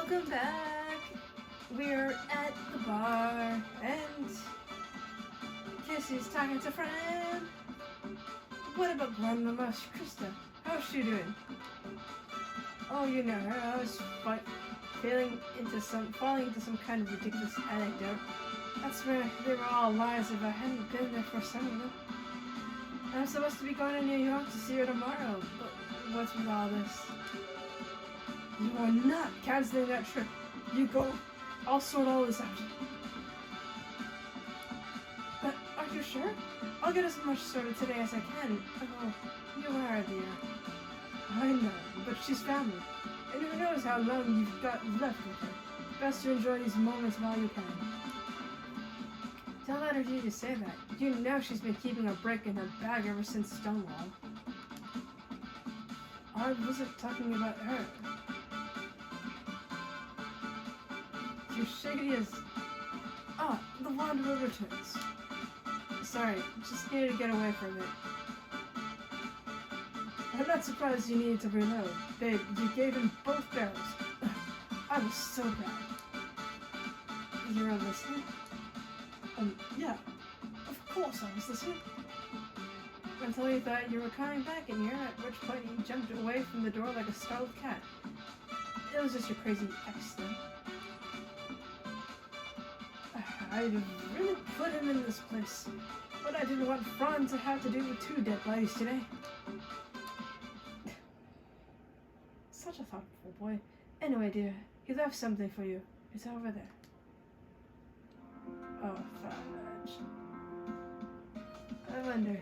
Welcome back. We're at the bar and Kissy's talking to friend. What about Grandmama Krista? How's she doing? Oh, you know her. I was falling into some kind of ridiculous anecdote. That's where they were all lies if I hadn't been there for some of them. I'm supposed to be going to New York to see her tomorrow, but what's with all this? You are not canceling that trip. You go. I'll sort all this out. But are you sure? I'll get as much sorted today as I can. Oh, you are, dear. I know, but she's family. And who knows how long you've got left with her. Best to enjoy these moments while you can. Tell that her to say that. You know she's been keeping a brick in her bag ever since Stonewall. I wasn't talking about her. You're shady as... Ah, the Wanderer returns. Sorry, just needed to get away from it. I'm not surprised you needed to reload. Babe, you gave him both barrels. I was so bad. You were listening? Yeah. Of course I was listening. Until you thought you were coming back in here, at which point you jumped away from the door like a startled cat. It was just your crazy ex thing. I'd really put him in this place, but I didn't want Fran to have to deal with 2 dead bodies today. Such a thoughtful boy. Anyway, dear, he left something for you. It's over there. Oh, fudge. I wonder.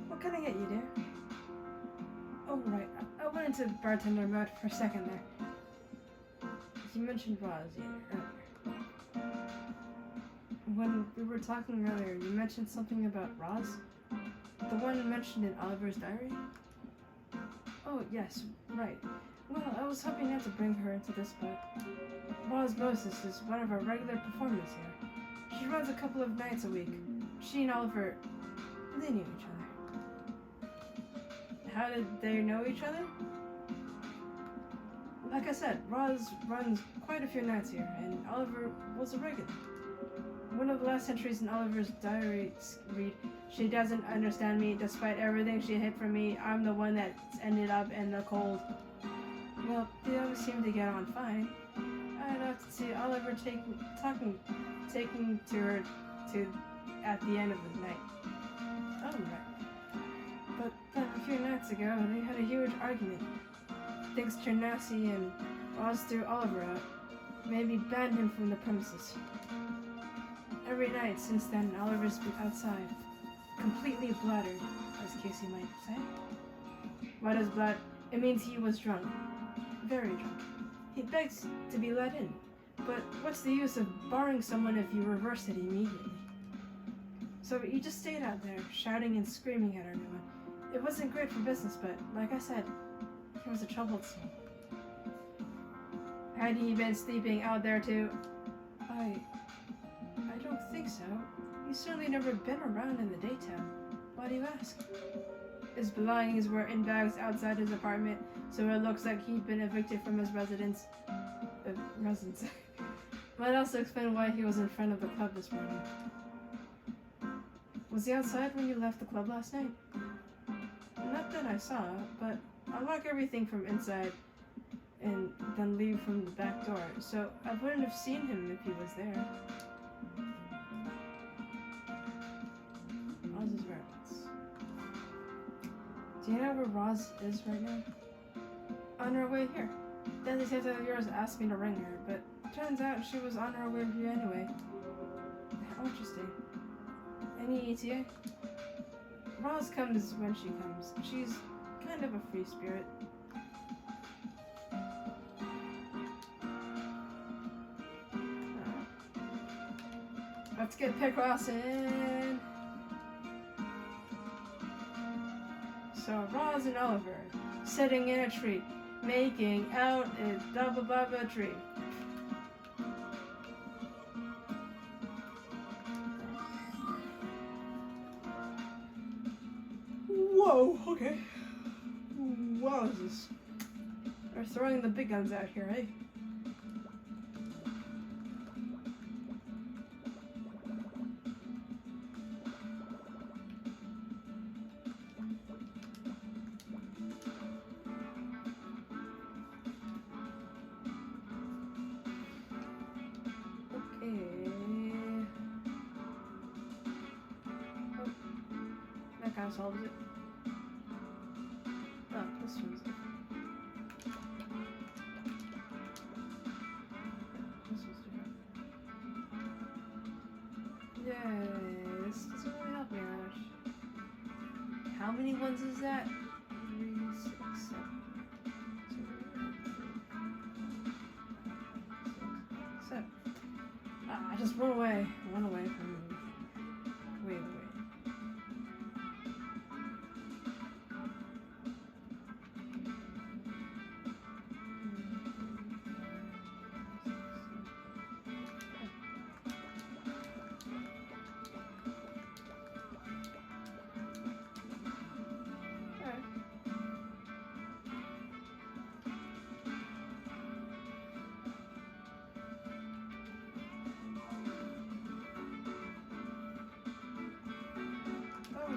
What can I get you, dear? Oh, right. I went into bartender mode for a second there. You mentioned Roz earlier. When we were talking earlier, you mentioned something about Roz? The one mentioned in Oliver's diary? Oh, yes, right. Well, I was hoping not to bring her into this, but Roz Moses is one of our regular performers here. She runs a couple of nights a week. She and Oliver, they knew each other. How did they know each other? Like I said, Roz runs quite a few nights here, and Oliver was a regular. One of the last entries in Oliver's diary read, "She doesn't understand me, despite everything she hid from me. I'm the one that's ended up in the cold." Well, they always seem to get on fine. I'd have to see Oliver taking to her at the end of the night. Oh, right. But then a few nights ago, they had a huge argument. Things turned nasty, and Roz threw Oliver out. Maybe banned him from the premises. Every night since then, Oliver's been outside, completely bladdered, as Casey might say. What is blood? It means he was drunk. Very drunk. He begs to be let in, but what's the use of barring someone if you reverse it immediately? So he just stayed out there, shouting and screaming at everyone. It wasn't great for business, but like I said, he was a troubled soul. Had he been sleeping out there too? I don't think so. He's certainly never been around in the daytime. Why do you ask? His belongings were in bags outside his apartment, so it looks like he'd been evicted from his residence. Might also explain why he was in front of the club this morning. Was he outside when you left the club last night? Not that I saw, but I lock everything from inside and then leave from the back door, so I wouldn't have seen him if he was there. Roz's whereabouts. Do you know where Roz is right now? On her way here. The detective of yours asked me to ring her, but turns out she was on her way here anyway. How interesting. Any ETA? Roz comes when she comes. She's kind of a free spirit. Let's get Pick Ross in. So Roz and Oliver sitting in a tree, making out above a tree. Oh, okay. Wow, they're throwing the big guns out here, eh? That kind of solves it. Oh, this one's different. This one's different. Yay, this doesn't really help me much. How many ones is that? 3, 6, 7. 7. Ah, just run away. Run away from me. Wait.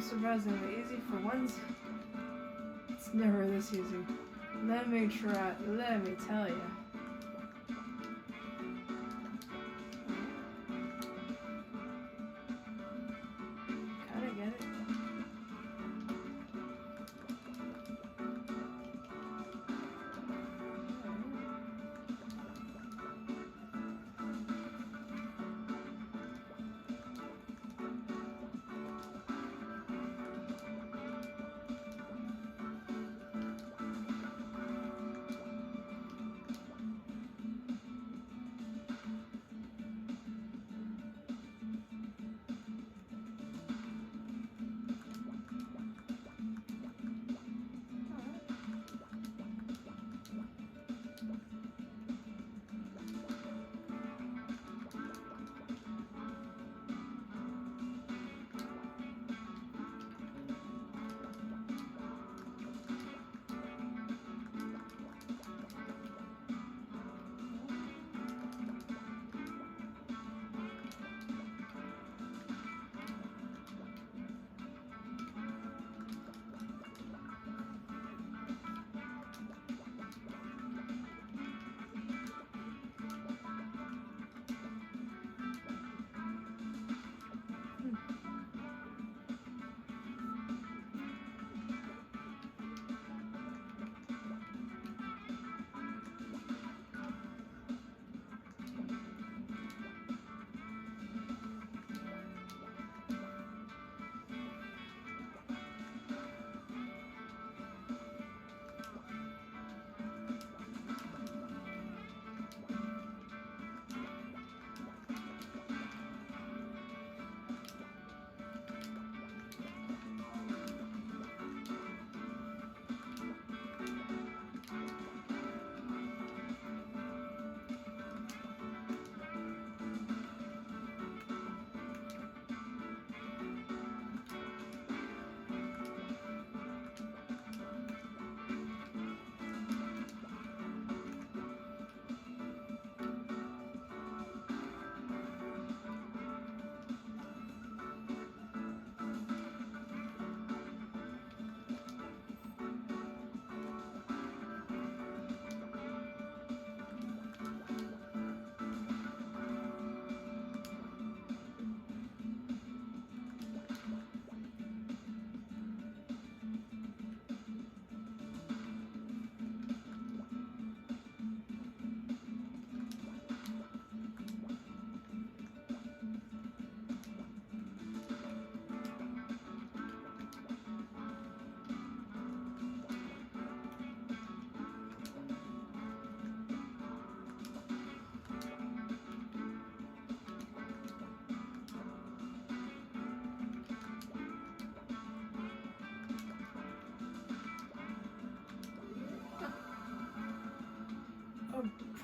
Surprisingly easy for once. It's never this easy. Let me tell you. Kinda get it.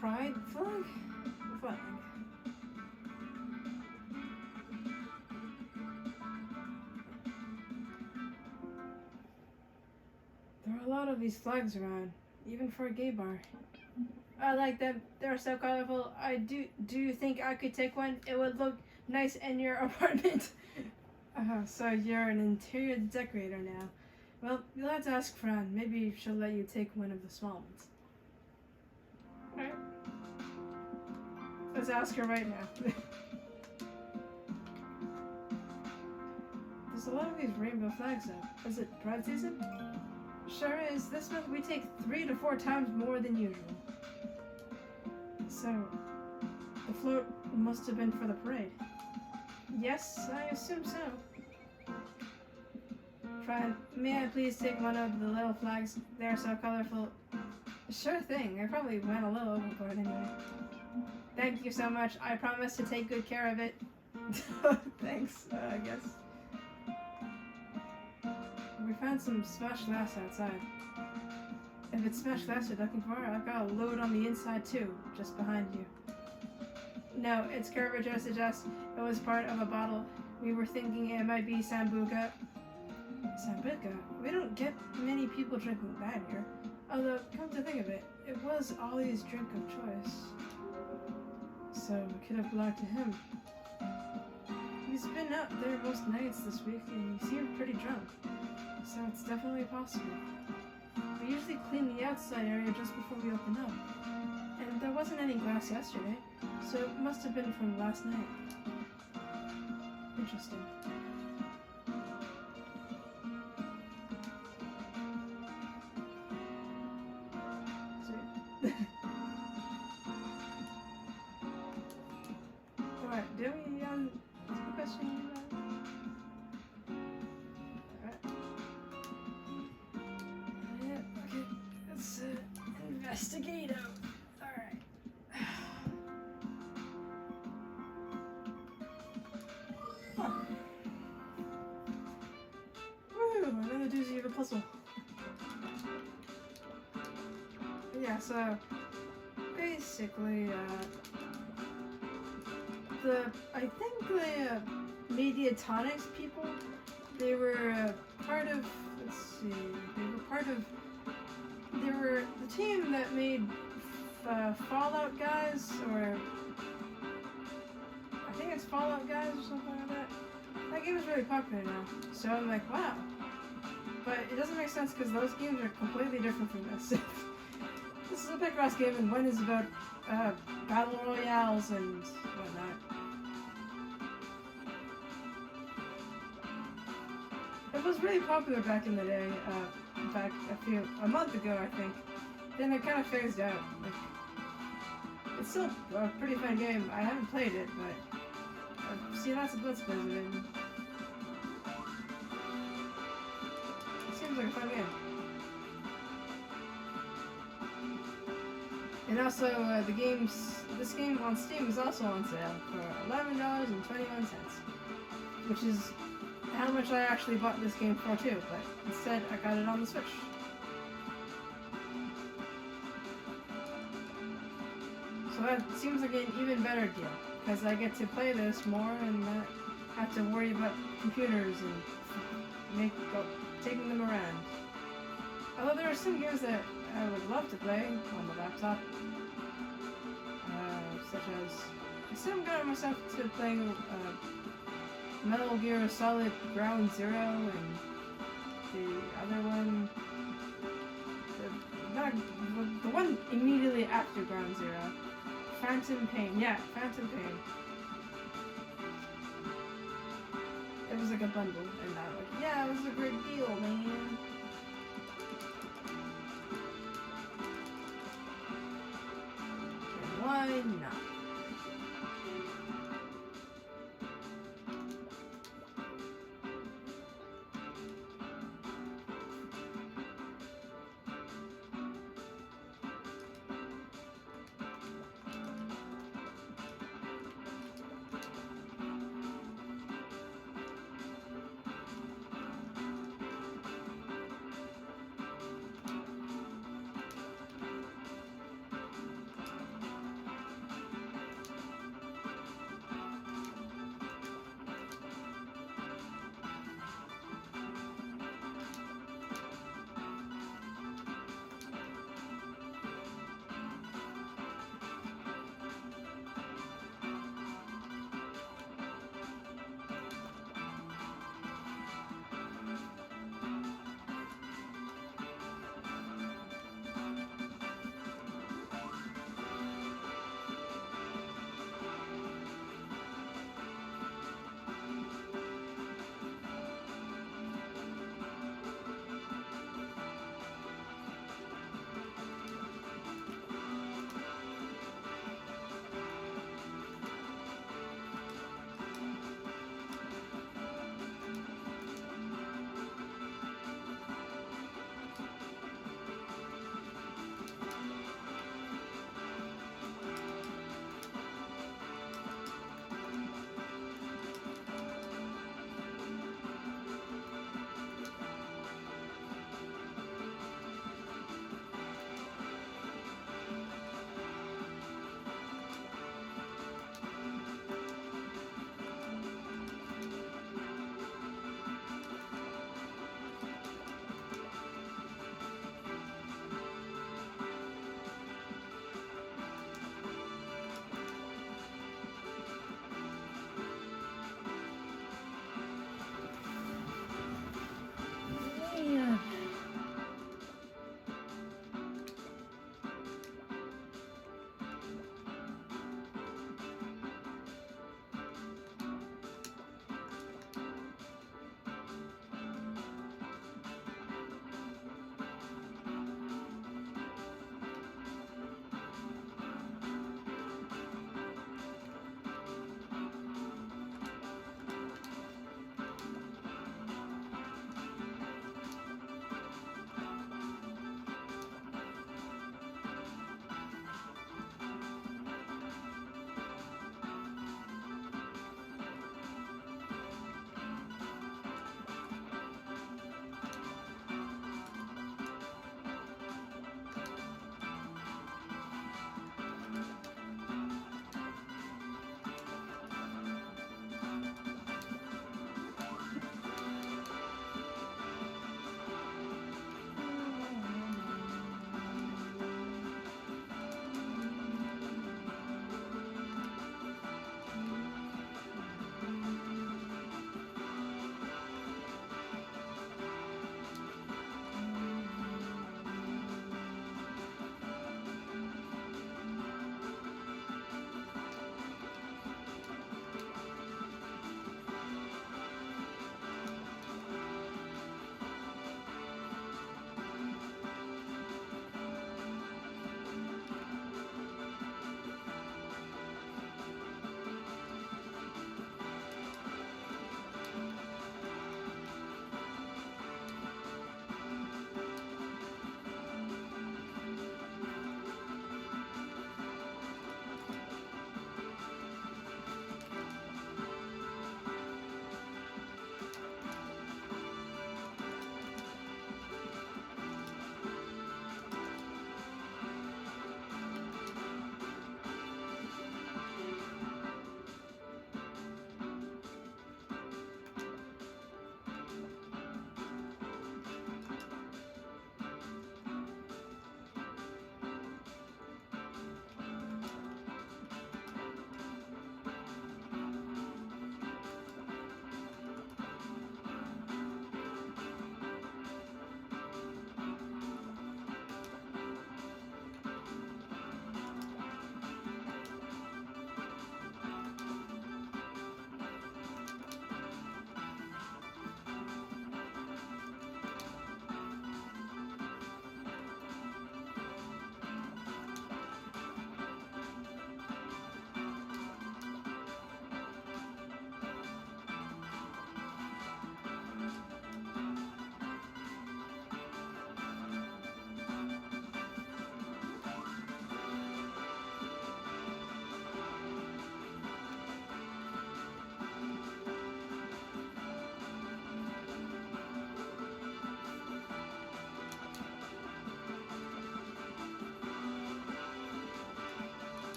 Pride flag? Flag. lot of these flags around, even for a gay bar. I like them. They're so colorful. Do you think I could take one? It would look nice in your apartment. So you're an interior decorator now. Well, you'll have to ask Fran. Maybe she'll let you take one of the small ones. Alright. Let's ask her right now. There's a lot of these rainbow flags up. Is it Pride season? Sure is. This month we take 3 to 4 times more than usual. So, the float must have been for the parade. Yes, I assume so. Fran, may I please take one of the little flags? They're so colorful. Sure thing. I probably went a little overboard anyway. Thank you so much. I promise to take good care of it. Thanks, I guess. We found some smashed glass outside. If it's smashed glass you're looking for, I've got a load on the inside too, just behind you. No, its curvature suggests it was part of a bottle. We were thinking it might be Sambuca. Sambuca? We don't get many people drinking that here. Although, come to think of it, it was Ollie's drink of choice. So, it could have belonged to him. He's been out there most nights this week and he seemed pretty drunk. So it's definitely possible. We usually clean the outside area just before we open up. And there wasn't any glass yesterday, so it must have been from last night. Interesting. Sweet. Alright, did we, question? Investigate out. Alright. Oh. Woo! Another doozy of a puzzle. Yeah, so basically, I think the Mediatonics people, they were part of, let's see, they were the team that made Fallout Guys, or I think it's Fallout Guys or something like that. That game is really popular now, so I'm like, wow. But it doesn't make sense because those games are completely different from this. This is a Picross game and one is about battle royales and whatnot. It was really popular back in the day, back a month ago, I think. Then it kind of phased out. Like, it's still a pretty fun game. I haven't played it, but I've seen lots of Let's Plays of it. It seems like a fun game. And also, this game on Steam is also on sale for $11.21, which is how much I actually bought this game for too, but instead I got it on the Switch. So that seems like an even better deal, because I get to play this more and not have to worry about computers and taking them around. Although there are some games that I would love to play on the laptop, such as, I still got myself to playing Metal Gear Solid Ground Zero and the other one, the one immediately after Ground Zero, Phantom Pain. Yeah, Phantom Pain. It was like a bundle, and I was like, yeah, it was a great deal, man. Why not?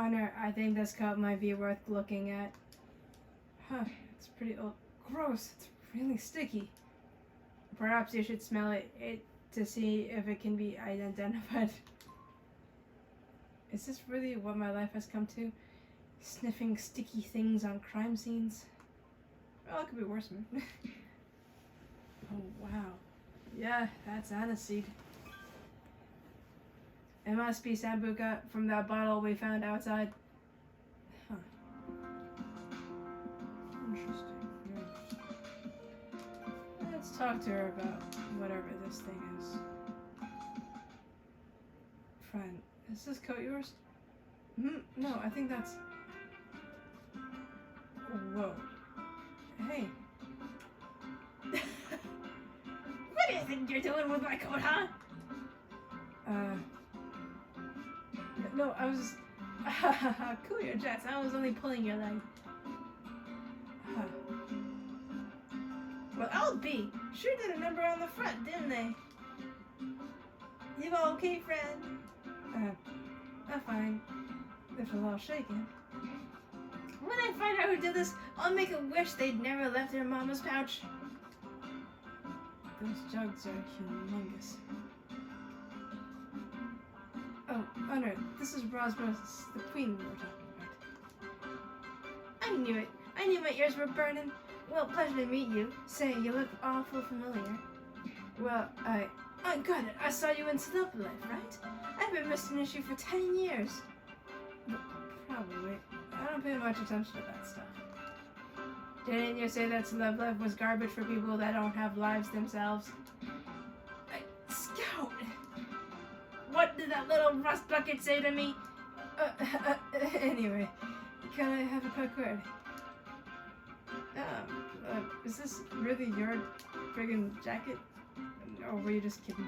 Honor, I think this cup might be worth looking at. Huh, it's pretty old. Gross, it's really sticky. Perhaps you should smell it to see if it can be identified. Is this really what my life has come to? Sniffing sticky things on crime scenes? Well, it could be worse, man. Oh, wow. Yeah, that's aniseed. It must be sambuca from that bottle we found outside. Huh. Interesting. Let's talk to her about whatever this thing is. Friend, is this coat yours? No, I think that's... Whoa. Hey. What do you think you're doing with my coat, huh? No, I was... Cool your jets. I was only pulling your leg. Well, I'll be. Sure did a number on the front, didn't they? You all okay, friend? I'm fine. If a little shaken. When I find out who did this, I'll make a wish they'd never left their mama's pouch. Those jugs are humongous. Oh, Honor, this is Rosmos, the queen we were talking about. I knew it. I knew my ears were burning. Well, pleasure to meet you. Say, you look awful familiar. Well, I got it. I saw you in Celeb Life, right? I've been missing you for 10 years. Probably. I don't pay much attention to that stuff. Didn't you say that Celeb Life was garbage for people that don't have lives themselves? Scout! What did that little rust bucket say to me? Anyway, can I have a quick word? Is this really your friggin' jacket? Or were you just kidding?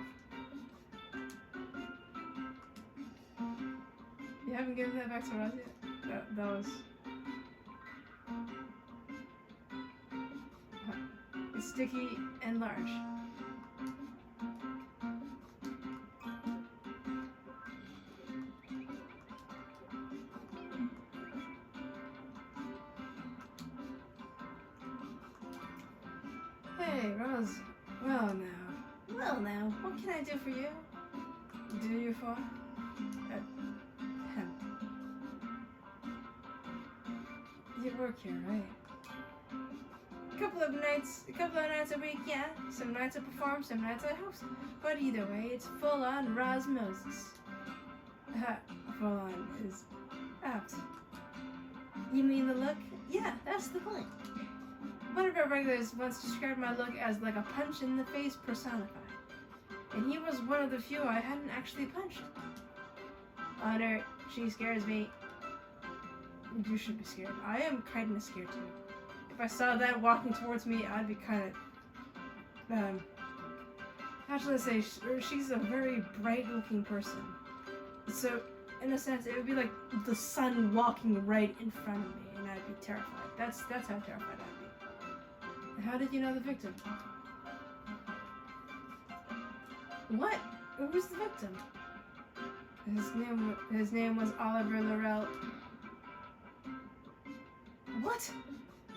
You haven't given that back to Roz yet? That was... It's sticky and large. Hey, Rose. Well now, what can I do for you? Do you for? Him. You work here, right? A couple of nights a week, yeah. Some nights I perform, some nights I host. But either way, it's full on Rosmosis. Full on is apt. You mean the look? Yeah, that's the point. One of our regulars once described my look as like a punch in the face personified. And he was one of the few I hadn't actually punched. Honor, she scares me. You should be scared. I am kinda scared too. If I saw that walking towards me, I'd be kinda... how should I say? She's a very bright looking person. So, in a sense, it would be like the sun walking right in front of me, and I'd be terrified. That's how terrified I'd be. How did you know the victim? What? Who was the victim? His name was Oliver Laurel. What?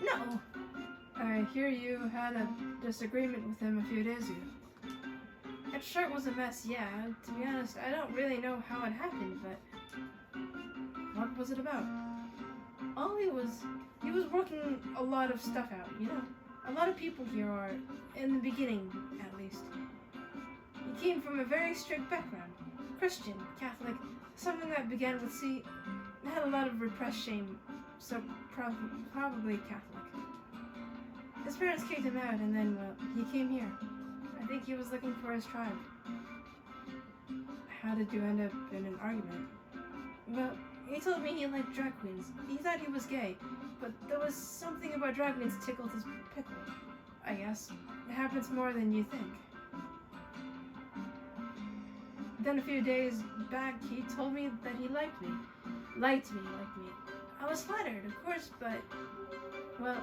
No! I hear you had a disagreement with him a few days ago. That shirt was a mess, yeah. To be honest, I don't really know how it happened, but... what was it about? He was working a lot of stuff out, you know? A lot of people here are, in the beginning, at least. He came from a very strict background. Christian, Catholic, something that began with C. Had a lot of repressed shame, so probably Catholic. His parents kicked him out, and then, well, he came here. I think he was looking for his tribe. How did you end up in an argument? Well, he told me he liked drag queens. He thought he was gay, but there was something about drag queens tickled his pickle, I guess. It happens more than you think. Then a few days back, he told me that he liked me. Liked me. I was flattered, of course, but, well...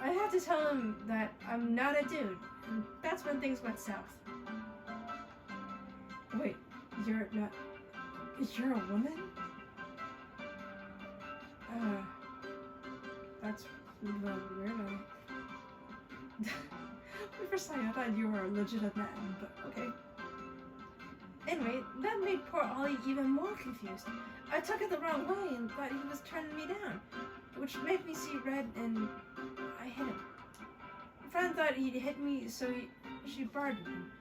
I had to tell him that I'm not a dude, and that's when things went south. Wait, You're not... You're a woman? That's a little weird. At first I thought you were a legitimate man, but okay. Anyway, that made poor Ollie even more confused. I took it the wrong way and thought he was turning me down, which made me see red, and I hit him. Fran thought he'd hit me, so she barred him.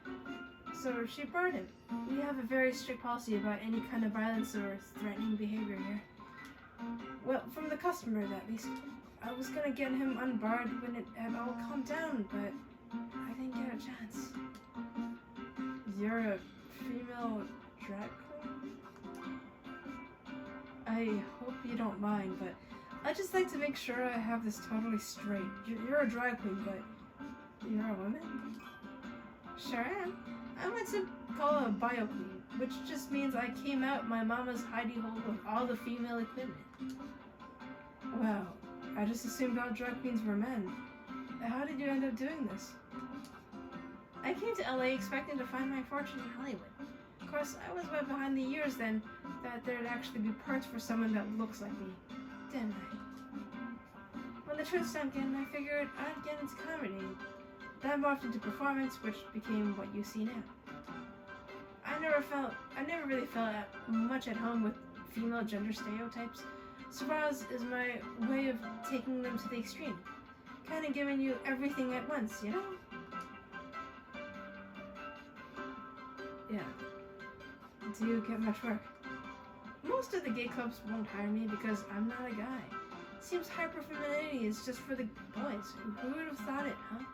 We have a very strict policy about any kind of violence or threatening behavior here. Well, from the customer, at least. I was gonna get him unbarred when it had all calmed down, but I didn't get a chance. You're a female drag queen? I hope you don't mind, but I'd just like to make sure I have this totally straight. You're a drag queen, but you're a woman? Sure am. I'm what to call a bio queen, which just means I came out my mama's hidey hole with all the female equipment. Wow, I just assumed all drag queens were men. How did you end up doing this? I came to LA expecting to find my fortune in Hollywood. Of course, I was way behind the years then that there'd actually be parts for someone that looks like me, didn't I? When the truth sunk in, I figured I'd get into comedy. That morphed into performance, which became what you see now. I never really felt much at home with female gender stereotypes. Surprise is my way of taking them to the extreme. Kind of giving you everything at once, you know? Yeah. Do you get much work? Most of the gay clubs won't hire me because I'm not a guy. Seems hyperfemininity is just for the boys. Who would have thought it, huh?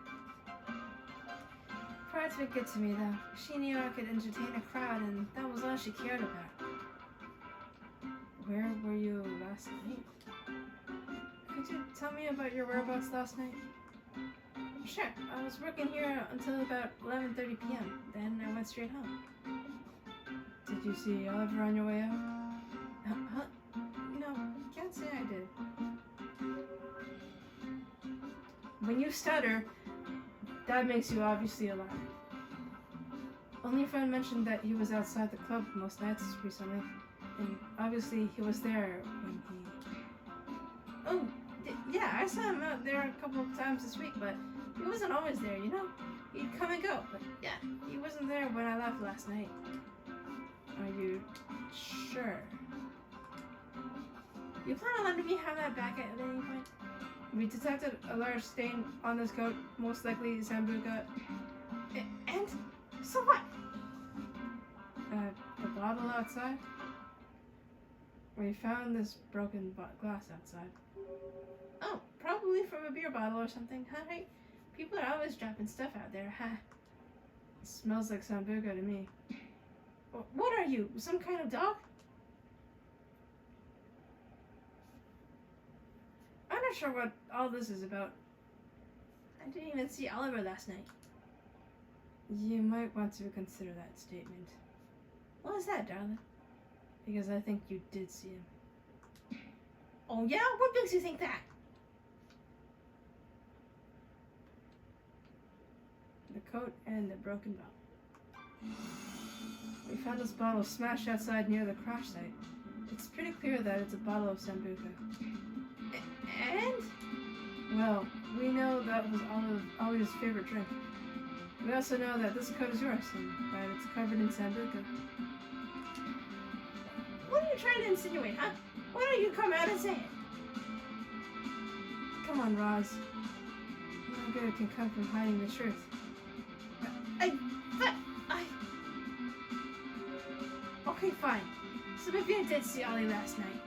Pride's been good to me, though. She knew I could entertain a crowd, and that was all she cared about. Where were you last night? Could you tell me about your whereabouts last night? Sure. I was working here until about 11:30 p.m. Then I went straight home. Did you see Oliver on your way out? Huh? No, can't say I did. When you stutter, that makes you obviously a liar. Only a friend mentioned that he was outside the club most nights recently, and obviously he was there when he... Oh, yeah, I saw him out there a couple of times this week, but he wasn't always there, you know? He'd come and go, but yeah, he wasn't there when I left last night. Are you sure? You plan on letting me have that back at any point? We detected a large stain on this coat, most likely Sambuca. And? So what? The bottle outside? We found this broken glass outside. Oh, probably from a beer bottle or something, huh? Right? People are always dropping stuff out there, huh? It smells like Sambuca to me. What are you? Some kind of dog? I'm not sure what all this is about. I didn't even see Oliver last night. You might want to consider that statement. What is that, darling? Because I think you did see him. Oh yeah? What makes you think that? The coat and the broken bottle. We found this bottle smashed outside near the crash site. It's pretty clear that it's a bottle of Sambuca. And? Well, we know that was Ollie's favorite drink. We also know that this coat is yours and that it's covered in Sambuca. What are you trying to insinuate, huh? Why don't you come out and say it? Come on, Roz. No good can come from hiding the truth. Okay, fine. So maybe I did see Ollie last night.